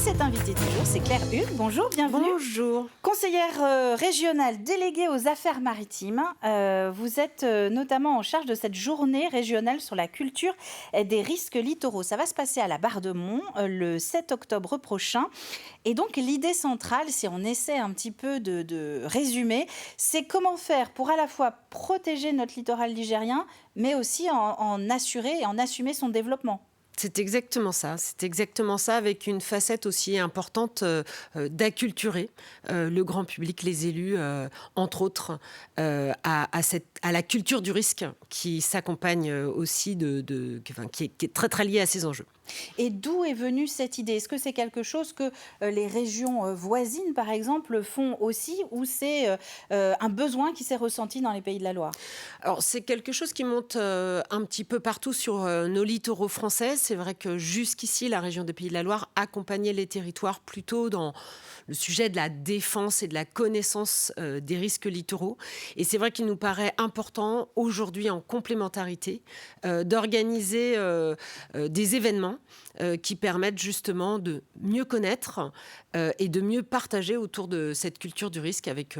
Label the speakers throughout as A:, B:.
A: cette invitée du jour, c'est Claire Hugues. Bonjour, bienvenue.
B: Bonjour.
A: Conseillère régionale déléguée aux affaires maritimes. Vous êtes notamment en charge de cette journée régionale sur la culture et des risques littoraux. Ça va se passer à la Barre-de-Mont le 7 octobre prochain. Et donc l'idée centrale, si on essaie un petit peu de résumer, c'est comment faire pour à la fois protéger notre littoral ligérien, mais aussi en assurer et en assumer son développement.
B: C'est exactement ça. C'est exactement ça, avec une facette aussi importante d'acculturer le grand public, les élus, entre autres, à la culture du risque qui s'accompagne aussi qui est très très liée à ces enjeux.
A: Et d'où est venue cette idée? Est-ce que c'est quelque chose que les régions voisines, par exemple, font aussi, ou c'est un besoin qui s'est ressenti dans les Pays de la Loire?
B: Alors, c'est quelque chose qui monte un petit peu partout sur nos littoraux français. C'est vrai que jusqu'ici, la région des Pays de la Loire accompagnait les territoires plutôt dans le sujet de la défense et de la connaissance des risques littoraux. Et c'est vrai qu'il nous paraît important aujourd'hui, en complémentarité, d'organiser des événements qui permettent justement de mieux connaître et de mieux partager autour de cette culture du risque avec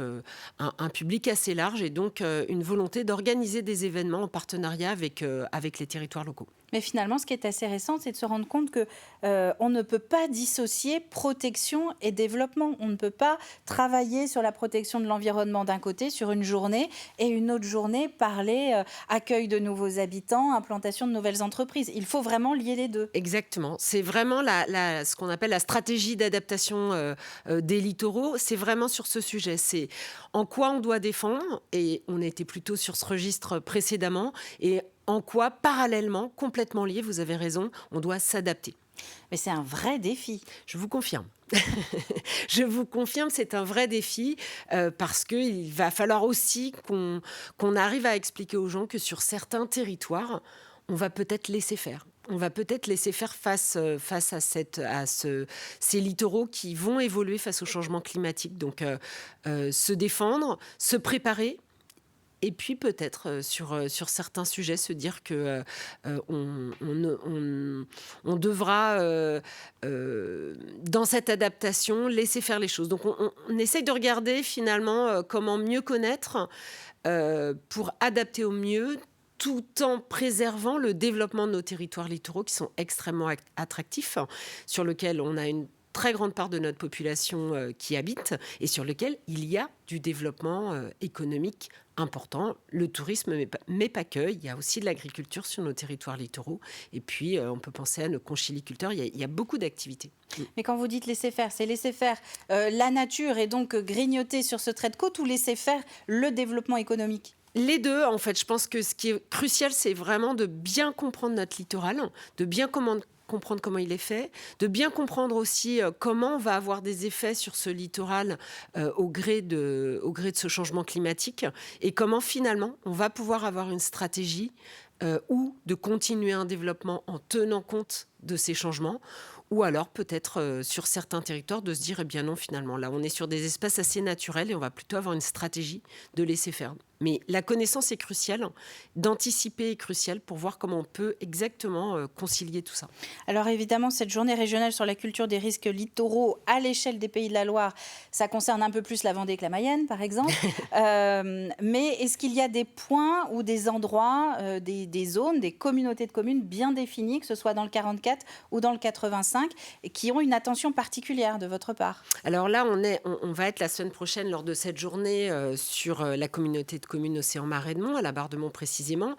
B: un public assez large, et donc une volonté d'organiser des événements en partenariat avec les territoires locaux.
A: Mais finalement, ce qui est assez récent, c'est de se rendre compte que on ne peut pas dissocier protection et développement. On ne peut pas travailler sur la protection de l'environnement d'un côté sur une journée, et une autre journée parler accueil de nouveaux habitants, implantation de nouvelles entreprises. Il faut vraiment lier les deux.
B: Exactement. C'est vraiment ce qu'on appelle la stratégie d'adaptation des littoraux. C'est vraiment sur ce sujet. C'est en quoi on doit défendre, et on était plutôt sur ce registre précédemment, et en quoi, parallèlement, complètement lié, vous avez raison, on doit s'adapter.
A: Mais c'est un vrai défi.
B: Je vous confirme. Je vous confirme, c'est un vrai défi parce qu'il va falloir aussi qu'on arrive à expliquer aux gens que sur certains territoires, on va peut-être laisser faire. On va peut-être laisser faire face à ces littoraux qui vont évoluer face au changement climatique. Donc, se défendre, se préparer. Et puis peut-être sur certains sujets se dire que on devra dans cette adaptation laisser faire les choses. Donc on essaye de regarder finalement comment mieux connaître pour adapter au mieux, tout en préservant le développement de nos territoires littoraux qui sont extrêmement attractifs, sur lesquels on a une très grande part de notre population qui habite, et sur lequel il y a du développement économique important, le tourisme, mais pas que. Il y a aussi de l'agriculture sur nos territoires littoraux. Et puis, on peut penser à nos conchiliculteurs. Il y a beaucoup d'activités.
A: Mais quand vous dites laisser faire, c'est laisser faire la nature et donc grignoter sur ce trait de côte, ou laisser faire le développement économique?
B: Les deux, en fait. Je pense que ce qui est crucial, c'est vraiment de bien comprendre notre littoral, de bien comprendre comment il est fait, de bien comprendre aussi comment on va avoir des effets sur ce littoral au gré de ce changement climatique, et comment finalement on va pouvoir avoir une stratégie ou de continuer un développement en tenant compte de ces changements, ou alors peut-être sur certains territoires de se dire, eh bien non, finalement, là on est sur des espaces assez naturels et on va plutôt avoir une stratégie de laisser faire. Mais la connaissance est cruciale, d'anticiper est crucial pour voir comment on peut exactement concilier tout ça.
A: Alors évidemment, cette journée régionale sur la culture des risques littoraux à l'échelle des Pays de la Loire, ça concerne un peu plus la Vendée que la Mayenne, par exemple. Mais est-ce qu'il y a des points ou des endroits, des zones, des communautés de communes bien définies, que ce soit dans le 44 ou dans le 85, et qui ont une attention particulière de votre part?
B: Alors là, on va être la semaine prochaine lors de cette journée sur la communauté de communes Océan Marais-de-Mont, à la Barre-de-Mont précisément,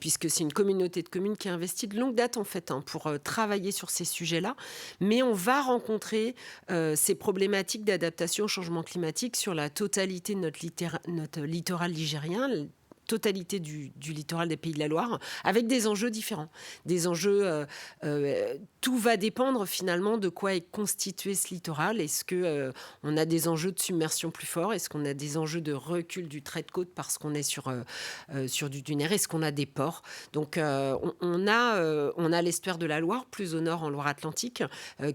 B: puisque c'est une communauté de communes qui a investi de longue date en fait pour travailler sur ces sujets-là. Mais on va rencontrer ces problématiques d'adaptation au changement climatique sur la totalité de notre littoral ligérien, totalité du littoral des Pays de la Loire, avec des enjeux différents. Des enjeux, tout va dépendre finalement de quoi est constitué ce littoral. Est-ce qu'on a des enjeux de submersion plus forts? Est-ce qu'on a des enjeux de recul du trait de côte parce qu'on est sur du dunaire? Est-ce qu'on a des ports? Donc on a l'estuaire de la Loire, plus au nord en Loire-Atlantique,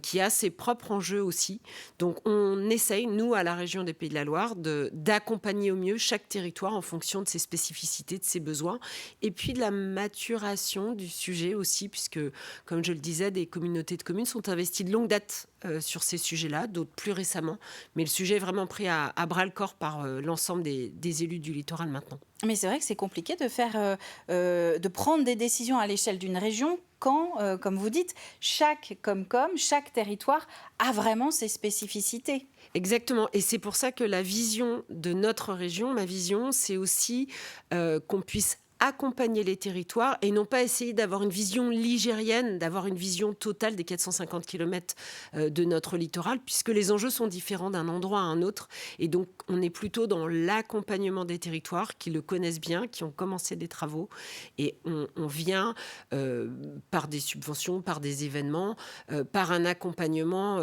B: qui a ses propres enjeux aussi. Donc on essaye, nous, à la région des Pays de la Loire, d'accompagner au mieux chaque territoire en fonction de ses spécificités, de ses besoins, et puis de la maturation du sujet aussi, puisque, comme je le disais, des communautés de communes sont investies de longue date sur ces sujets-là, d'autres plus récemment. Mais le sujet est vraiment pris à bras-le-corps par l'ensemble des élus du littoral maintenant.
A: Mais c'est vrai que c'est compliqué de prendre des décisions à l'échelle d'une région quand, comme vous dites, chaque chaque territoire a vraiment ses spécificités.
B: Exactement. Et c'est pour ça que la vision de notre région, ma vision, c'est aussi qu'on puisse accompagner les territoires et non pas essayer d'avoir une vision ligérienne, d'avoir une vision totale des 450 kilomètres de notre littoral, puisque les enjeux sont différents d'un endroit à un autre. Et donc, on est plutôt dans l'accompagnement des territoires qui le connaissent bien, qui ont commencé des travaux. Et on vient par des subventions, par des événements, par un accompagnement,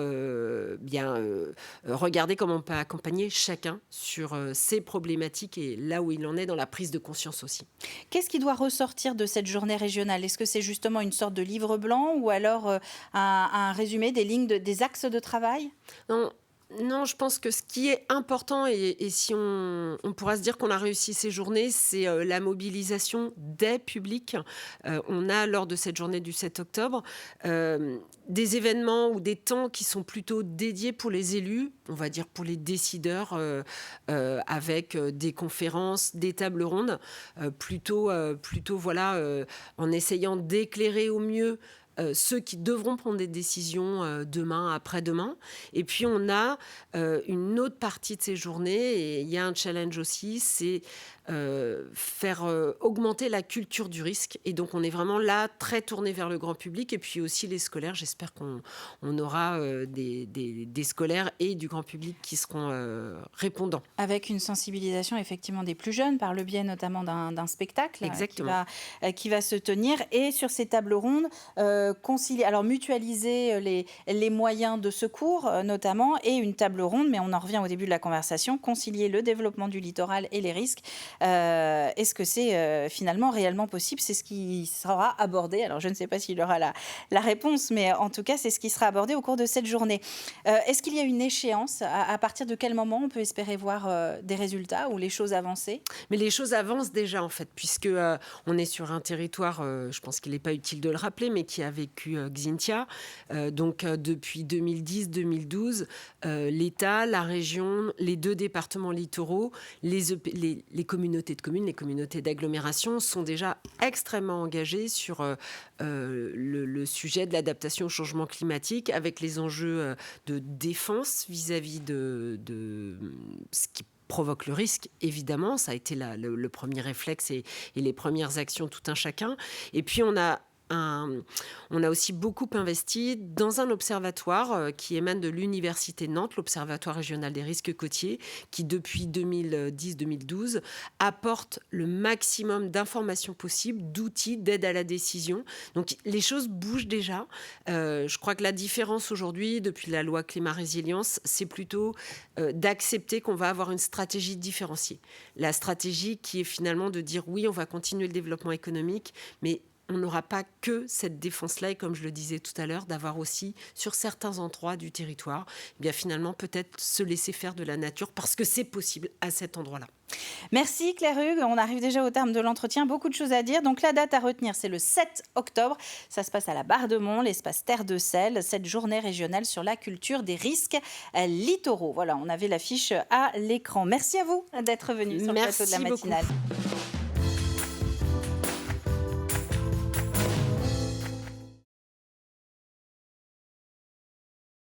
B: regarder comment on peut accompagner chacun sur ses problématiques et là où il en est dans la prise de conscience aussi.
A: Qu'est-ce qui doit ressortir de cette journée régionale? Est-ce que c'est justement une sorte de livre blanc ou alors un résumé des des axes de travail?
B: Non, non, je pense que ce qui est important, et si on pourra se dire qu'on a réussi ces journées, c'est la mobilisation des publics. On a, lors de cette journée du 7 octobre, des événements ou des temps qui sont plutôt dédiés pour les élus, on va dire pour les décideurs, avec des conférences, des tables rondes, plutôt voilà, en essayant d'éclairer au mieux ceux qui devront prendre des décisions demain, après-demain. Et puis, on a une autre partie de ces journées, et il y a un challenge aussi, c'est faire augmenter la culture du risque. Et donc, on est vraiment là, très tourné vers le grand public. Et puis aussi les scolaires. J'espère qu'on aura des scolaires et du grand public qui seront répondants.
A: Avec une sensibilisation effectivement des plus jeunes, par le biais notamment d'un spectacle
B: Exactement.
A: qui va se tenir. Et sur ces tables rondes, alors mutualiser les moyens de secours notamment, et une table ronde, mais on en revient au début de la conversation, concilier le développement du littoral et les risques. Est-ce que c'est finalement réellement possible? C'est ce qui sera abordé. Alors je ne sais pas s'il y aura la réponse, mais en tout cas c'est ce qui sera abordé au cours de cette journée. Est-ce qu'il y a une échéance? À partir de quel moment on peut espérer voir des résultats ou les choses avancer?
B: Mais les choses avancent déjà, en fait, puisque on est sur un territoire, je pense qu'il n'est pas utile de le rappeler, mais qui a vécu Xynthia. Donc, depuis 2010-2012, l'État, la région, les 2 départements littoraux, les communautés de communes, les communautés d'agglomération sont déjà extrêmement engagées sur le sujet de l'adaptation au changement climatique, avec les enjeux de défense vis-à-vis de ce qui provoque le risque, évidemment. Ça a été le premier réflexe et les premières actions tout un chacun. Et puis, on a aussi beaucoup investi dans un observatoire qui émane de l'Université de Nantes, l'Observatoire régional des risques côtiers, qui depuis 2010-2012 apporte le maximum d'informations possibles, d'outils, d'aide à la décision. Donc les choses bougent déjà. Je crois que la différence aujourd'hui, depuis la loi climat-résilience, c'est plutôt d'accepter qu'on va avoir une stratégie différenciée. La stratégie qui est finalement de dire oui, on va continuer le développement économique, mais on n'aura pas que cette défense-là, et comme je le disais tout à l'heure, d'avoir aussi, sur certains endroits du territoire, eh bien finalement peut-être se laisser faire de la nature, parce que c'est possible à cet endroit-là.
A: Merci Claire Hugues, on arrive déjà au terme de l'entretien, beaucoup de choses à dire. Donc la date à retenir, c'est le 7 octobre. Ça se passe à la Barre-de-Mont, l'espace Terre de Sel, cette journée régionale sur la culture des risques littoraux. Voilà, on avait l'affiche à l'écran. Merci à vous d'être venu sur le plateau de la matinale.
B: Beaucoup.